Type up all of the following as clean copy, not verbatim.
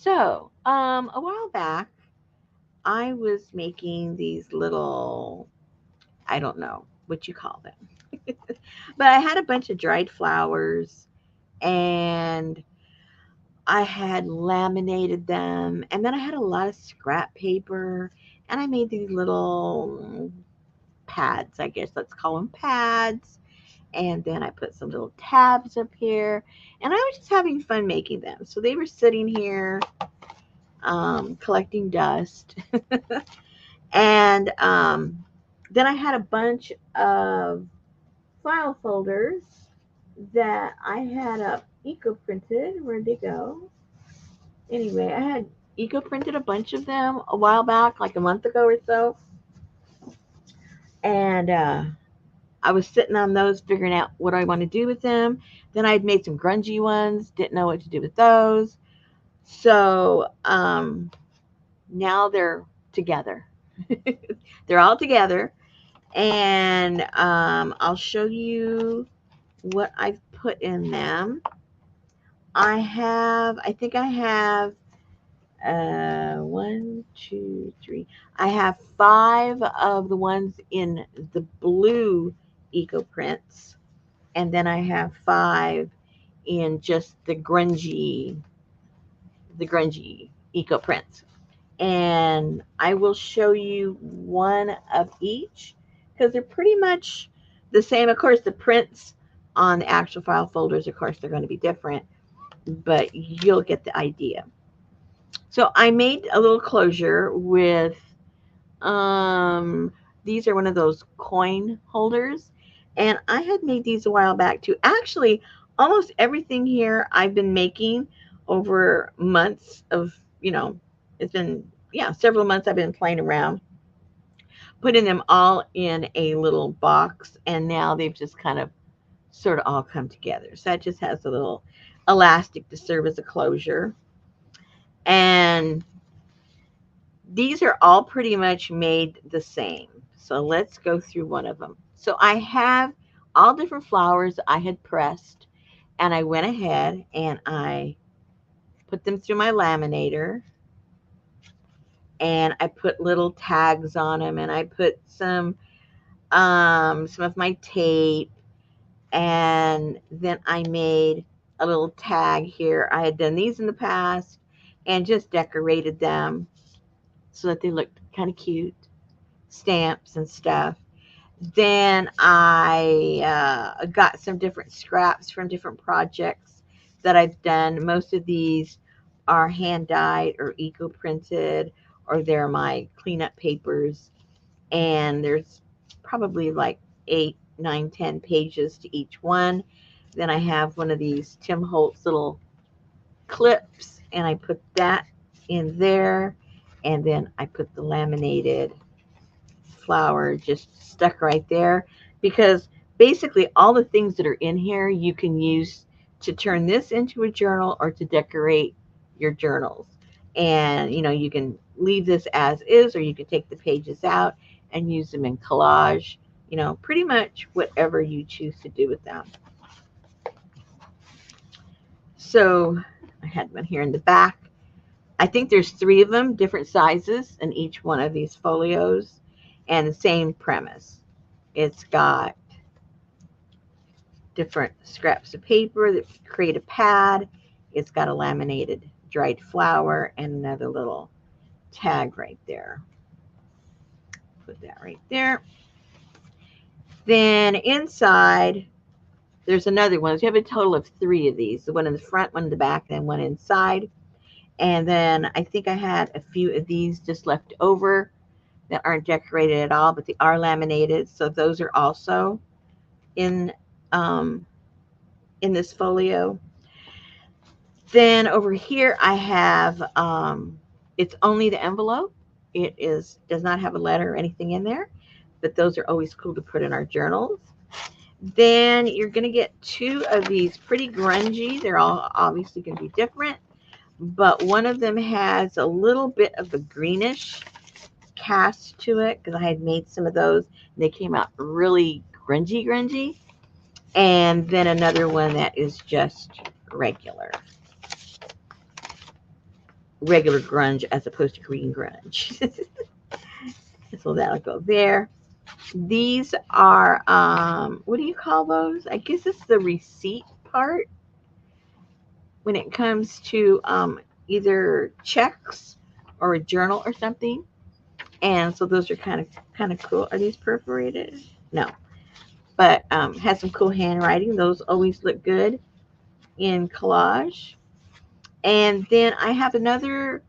So, a while back, I was making these little, I don't know what you call them, but I had a bunch of dried flowers and I had laminated them, and then I had a lot of scrap paper, and I made these little pads, I guess let's call them pads. And then I put some little tabs up here, and I was just having fun making them. So they were sitting here collecting dust. And then I had a bunch of file folders that I had up eco printed. Where'd they go? Anyway, I had eco printed a bunch of them a while back, like a month ago or so. And I was sitting on those, figuring out what I want to do with them. Then I'd made some grungy ones, didn't know what to do with those. So now they're together. They're all together. And I'll show you what I've put in them. I think I have one, two, three. I have five of the ones in the blue eco prints, and then I have five in just the grungy eco prints. And I will show you one of each because they're pretty much the same. Of course, the prints on the actual file folders, of course, they're going to be different, but you'll get the idea. So I made a little closure with um these are one of those coin holders, and I had made these a while back too. Actually, almost everything here I've been making over months of, it's been, yeah, several months I've been playing around, putting them all in a little box, and now they've just kind of sort of all come together. So that just has a little elastic to serve as a closure. And these are all pretty much made the same. So let's go through one of them. So I have all different flowers I had pressed, and I went ahead and I put them through my laminator, and I put little tags on them, and I put some of my tape, and then I made a little tag here. I had done these in the past and just decorated them so that they looked kind of cute, stamps and stuff. Then I got some different scraps from different projects that I've done. Most of these are hand dyed or eco printed, or they're my cleanup papers. And there's probably like 8, 9, 10 pages to each one. Then I have one of these Tim Holtz little clips, and I put that in there. And then I put the laminated flower just stuck right there, because basically all the things that are in here you can use to turn this into a journal or to decorate your journals. And you can leave this as is, or you can take the pages out and use them in collage, pretty much whatever you choose to do with them. So I had one here in the back. I think there's 3 of them, different sizes in each one of these folios, and the same premise. It's got different scraps of paper that create a pad. It's got a laminated dried flower and another little tag right there. Put that right there. Then inside, there's another one. So you have a total of 3 of these. The one in the front, one in the back, and one inside. And then I think I had a few of these just left over that aren't decorated at all, but they are laminated. So those are also in um, in this folio. Then over here I have it's only the envelope. It does not have a letter or anything in there, but those are always cool to put in our journals. Then you're going to get 2 of these pretty grungy. They're all obviously going to be different, but one of them has a little bit of a greenish cast to it because I had made some of those and they came out really grungy. And then another one that is just regular. regular grunge as opposed to green grunge. So that'll go there. These are, what do you call those? I guess it's the receipt part when it comes to either checks or a journal or something. And so those are kind of cool. Are these perforated? No, but has some cool handwriting. Those always look good in collage. And then I have another.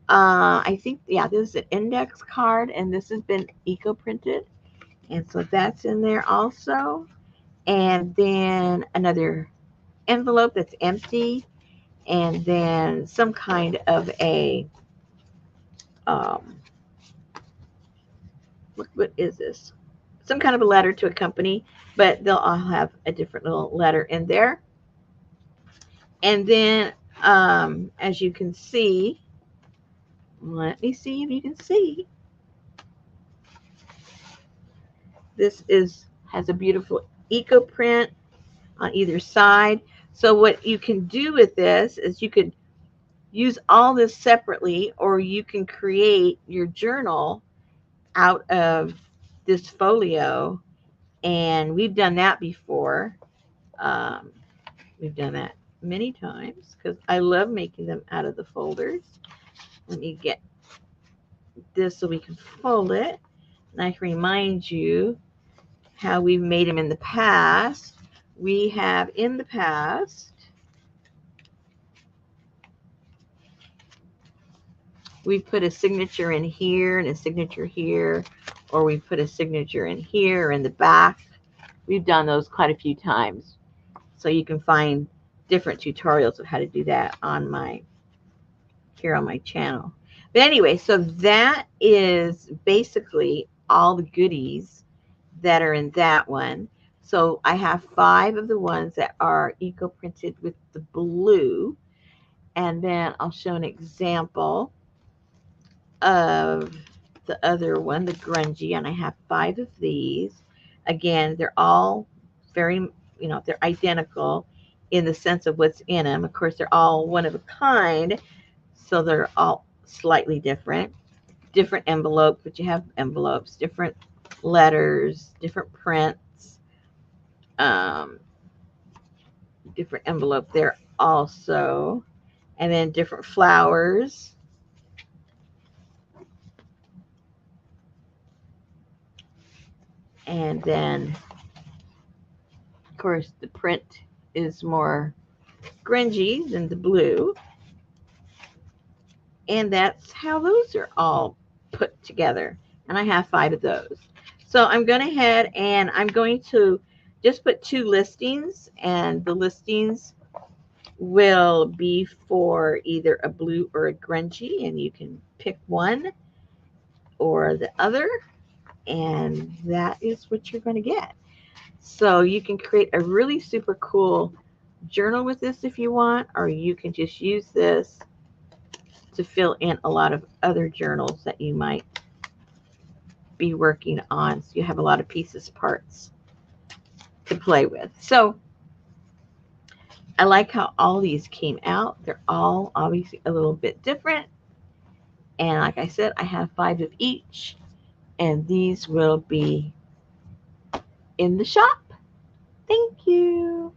I think, yeah, this is an index card, and this has been eco printed, and so that's in there also. And then another envelope that's empty, and then some kind of a um, what is this? Some kind of a letter to a company, but they'll all have a different little letter in there. And then, as you can see, let me see if you can see. This has a beautiful eco print on either side. So what you can do with this is you could use all this separately, or you can create your journal out of this folio. And we've done that before. Um, we've done that many times because I love making them out of the folders. Let me get this so we can fold it. And I can remind you how we've made them in the past. We have in the past, we put a signature in here and a signature here, or we put a signature in here or in the back. We've done those quite a few times. So you can find different tutorials of how to do that here on my channel. But anyway, so that is basically all the goodies that are in that one. So I have 5 of the ones that are eco printed with the blue. And then I'll show an example of the other one, the grungy, and I have 5 of these. Again, they're all very, they're identical in the sense of what's in them. Of course, they're all one of a kind, so they're all slightly different. Different envelopes, but you have envelopes, different letters, different prints, different envelope there also, and then different flowers. And then, of course, the print is more grungy than the blue. And that's how those are all put together. And I have 5 of those. So I'm going ahead and I'm going to just put 2 listings, and the listings will be for either a blue or a grungy, and you can pick one or the other, and that is what you're going to get. So you can create a really super cool journal with this if you want, or you can just use this to fill in a lot of other journals that you might be working on. So you have a lot of pieces, parts to play with. So I like how all these came out. They're all obviously a little bit different. And like I said, I have 5 of each, and these will be in the shop. Thank you.